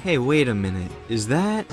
Hey, wait a minute, is that?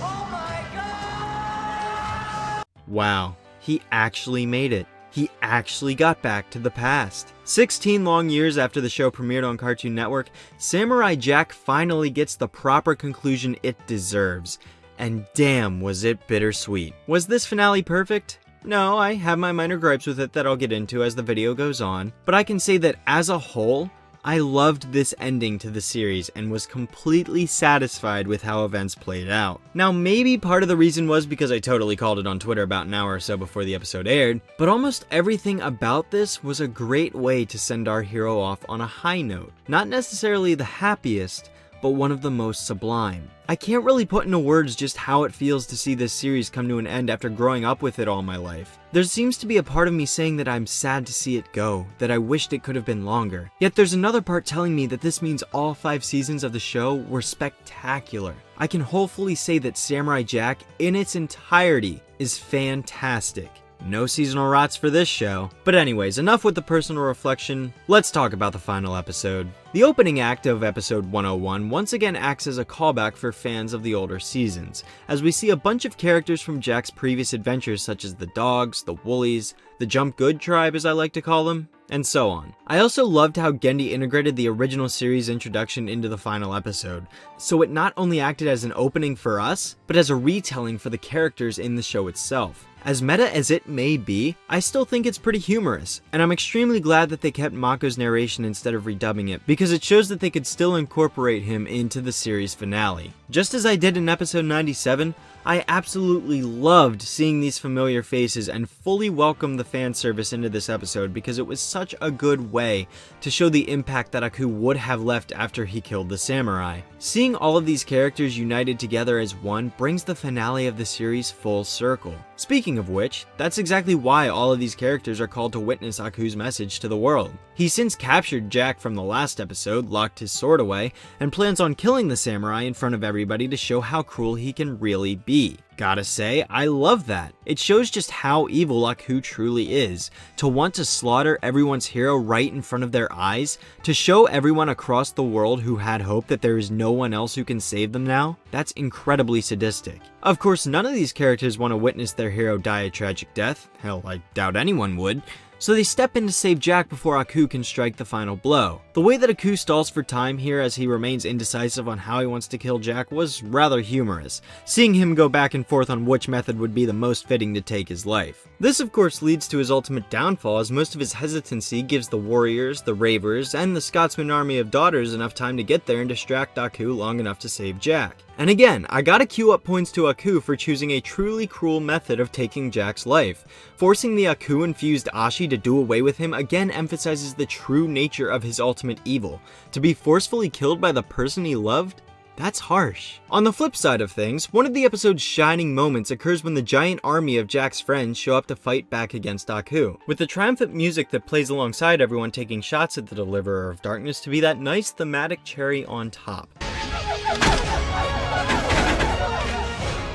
Wow, he actually made it. He actually got back to the past. 16 long years after the show premiered on Cartoon Network, Samurai Jack finally gets the proper conclusion it deserves. And damn, was it bittersweet. Was this finale perfect? No, I have my minor gripes with it that I'll get into as the video goes on, but I can say that as a whole, I loved this ending to the series and was completely satisfied with how events played out. Now, maybe part of the reason was because I totally called it on Twitter about an hour or so before the episode aired, but almost everything about this was a great way to send our hero off on a high note. Not necessarily the happiest, but one of the most sublime. I can't really put into words just how it feels to see this series come to an end after growing up with it all my life. There seems to be a part of me saying that I'm sad to see it go, that I wished it could have been longer. Yet there's another part telling me that this means all 5 seasons of the show were spectacular. I can hopefully say that Samurai Jack, in its entirety, is fantastic. No seasonal rots for this show. But anyways, enough with the personal reflection, let's talk about the final episode. The opening act of episode 101 once again acts as a callback for fans of the older seasons, as we see a bunch of characters from Jack's previous adventures such as the dogs, the woolies, the Jump Good tribe as I like to call them, and so on. I also loved how Gendy integrated the original series introduction into the final episode, so it not only acted as an opening for us, but as a retelling for the characters in the show itself. As meta as it may be, I still think it's pretty humorous, and I'm extremely glad that they kept Mako's narration instead of redubbing it, because it shows that they could still incorporate him into the series finale. Just as I did in episode 97, I absolutely loved seeing these familiar faces and fully welcomed the fan service into this episode because it was such a good way to show the impact that Aku would have left after he killed the samurai. Seeing all of these characters united together as one brings the finale of the series full circle. Speaking of which, that's exactly why all of these characters are called to witness Aku's message to the world. He's since captured Jack from the last episode, locked his sword away, and plans on killing the samurai in front of everybody to show how cruel he can really be. Gotta say, I love that. It shows just how evil Aku truly is. To want to slaughter everyone's hero right in front of their eyes, to show everyone across the world who had hope that there is no one else who can save them now, that's incredibly sadistic. Of course, none of these characters want to witness their hero die a tragic death. Hell, I doubt anyone would. So they step in to save Jack before Aku can strike the final blow. The way that Aku stalls for time here as he remains indecisive on how he wants to kill Jack was rather humorous, seeing him go back and forth on which method would be the most fitting to take his life. This of course leads to his ultimate downfall, as most of his hesitancy gives the warriors, the ravers, and the Scotsman army of daughters enough time to get there and distract Aku long enough to save Jack. And again, I gotta queue up points to Aku for choosing a truly cruel method of taking Jack's life. Forcing the Aku-infused Ashi to do away with him again emphasizes the true nature of his ultimate evil. To be forcefully killed by the person he loved? That's harsh. On the flip side of things, one of the episode's shining moments occurs when the giant army of Jack's friends show up to fight back against Aku, with the triumphant music that plays alongside everyone taking shots at the Deliverer of Darkness to be that nice thematic cherry on top.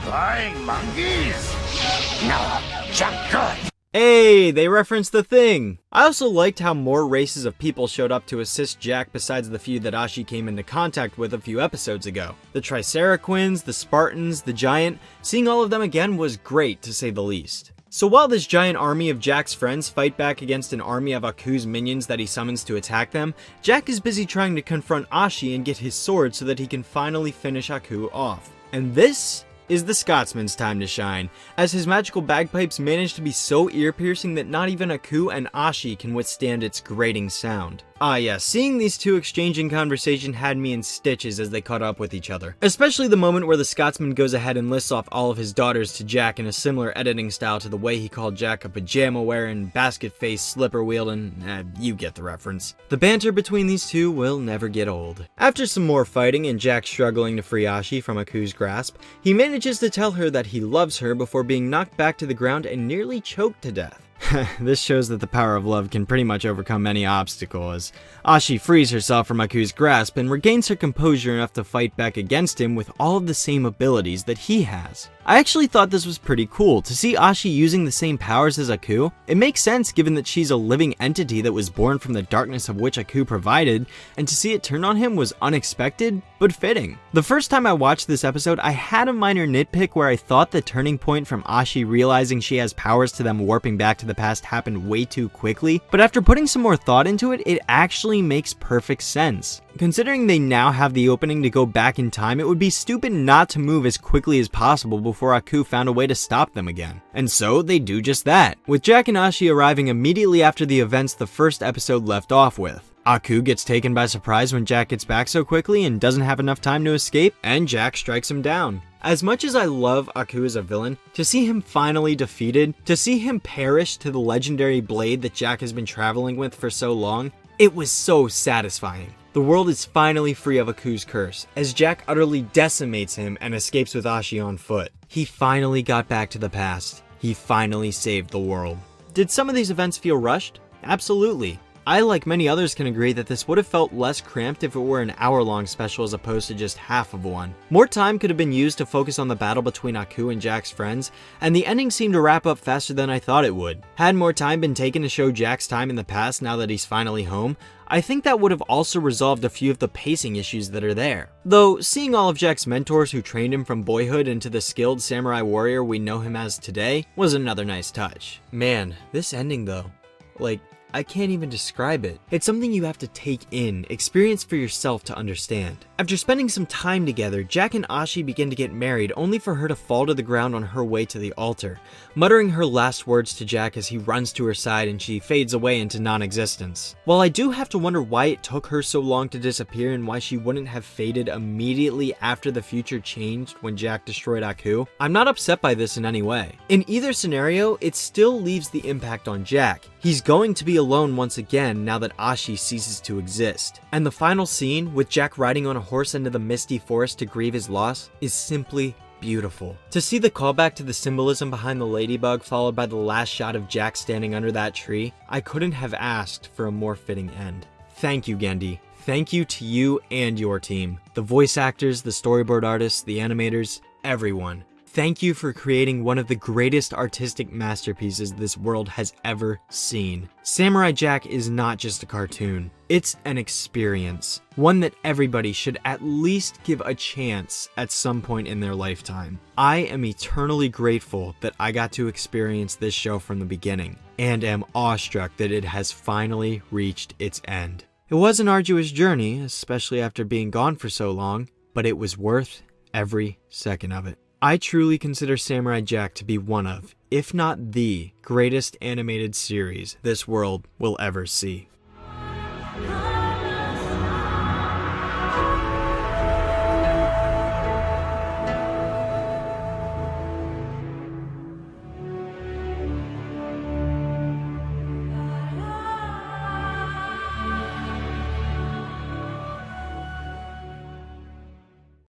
Flying monkeys? No, jump good. Hey, they referenced the thing! I also liked how more races of people showed up to assist Jack besides the few that Ashi came into contact with a few episodes ago. The Triceraquins, the Spartans, the Giant, seeing all of them again was great to say the least. So while this giant army of Jack's friends fight back against an army of Aku's minions that he summons to attack them, Jack is busy trying to confront Ashi and get his sword so that he can finally finish Aku off. And this is the Scotsman's time to shine, as his magical bagpipes manage to be so ear-piercing that not even Aku and Ashi can withstand its grating sound. Ah yeah, seeing these two exchanging conversation had me in stitches as they caught up with each other. Especially the moment where the Scotsman goes ahead and lists off all of his daughters to Jack in a similar editing style to the way he called Jack a pajama-wearing, basket-faced, slipper-wielding, you get the reference. The banter between these two will never get old. After some more fighting and Jack struggling to free Ashi from Aku's grasp, he manages to tell her that he loves her before being knocked back to the ground and nearly choked to death. This shows that the power of love can pretty much overcome any obstacle, as Ashi frees herself from Aku's grasp and regains her composure enough to fight back against him with all of the same abilities that he has. I actually thought this was pretty cool, to see Ashi using the same powers as Aku. It makes sense given that she's a living entity that was born from the darkness of which Aku provided, and to see it turn on him was unexpected, but fitting. The first time I watched this episode, I had a minor nitpick where I thought the turning point from Ashi realizing she has powers to them warping back to the past happened way too quickly, but after putting some more thought into it, it actually makes perfect sense. Considering they now have the opening to go back in time, it would be stupid not to move as quickly as possible before Aku found a way to stop them again. And so they do just that, with Jack and Ashi arriving immediately after the events the first episode left off with. Aku gets taken by surprise when Jack gets back so quickly and doesn't have enough time to escape, and Jack strikes him down. As much as I love Aku as a villain, to see him finally defeated, to see him perish to the legendary blade that Jack has been traveling with for so long, it was so satisfying. The world is finally free of Aku's curse, as Jack utterly decimates him and escapes with Ashi on foot. He finally got back to the past. He finally saved the world. Did some of these events feel rushed? Absolutely. I, like many others, can agree that this would have felt less cramped if it were an hour-long special as opposed to just half of one. More time could have been used to focus on the battle between Aku and Jack's friends, and the ending seemed to wrap up faster than I thought it would. Had more time been taken to show Jack's time in the past now that he's finally home, I think that would have also resolved a few of the pacing issues that are there. Though, seeing all of Jack's mentors who trained him from boyhood into the skilled samurai warrior we know him as today was another nice touch. Man, this ending though, I can't even describe it. It's something you have to take in, experience for yourself to understand. After spending some time together, Jack and Ashi begin to get married, only for her to fall to the ground on her way to the altar, muttering her last words to Jack as he runs to her side and she fades away into non-existence. While I do have to wonder why it took her so long to disappear and why she wouldn't have faded immediately after the future changed when Jack destroyed Aku, I'm not upset by this in any way. In either scenario, it still leaves the impact on Jack. He's going to be alone once again now that Ashi ceases to exist. And the final scene, with Jack riding on a horse into the misty forest to grieve his loss, is simply beautiful. To see the callback to the symbolism behind the ladybug followed by the last shot of Jack standing under that tree, I couldn't have asked for a more fitting end. Thank you, Gendy. Thank you to you and your team. The voice actors, the storyboard artists, the animators, everyone. Thank you for creating one of the greatest artistic masterpieces this world has ever seen. Samurai Jack is not just a cartoon. It's an experience. One that everybody should at least give a chance at some point in their lifetime. I am eternally grateful that I got to experience this show from the beginning, and am awestruck that it has finally reached its end. It was an arduous journey, especially after being gone for so long, but it was worth every second of it. I truly consider Samurai Jack to be one of, if not the, greatest animated series this world will ever see.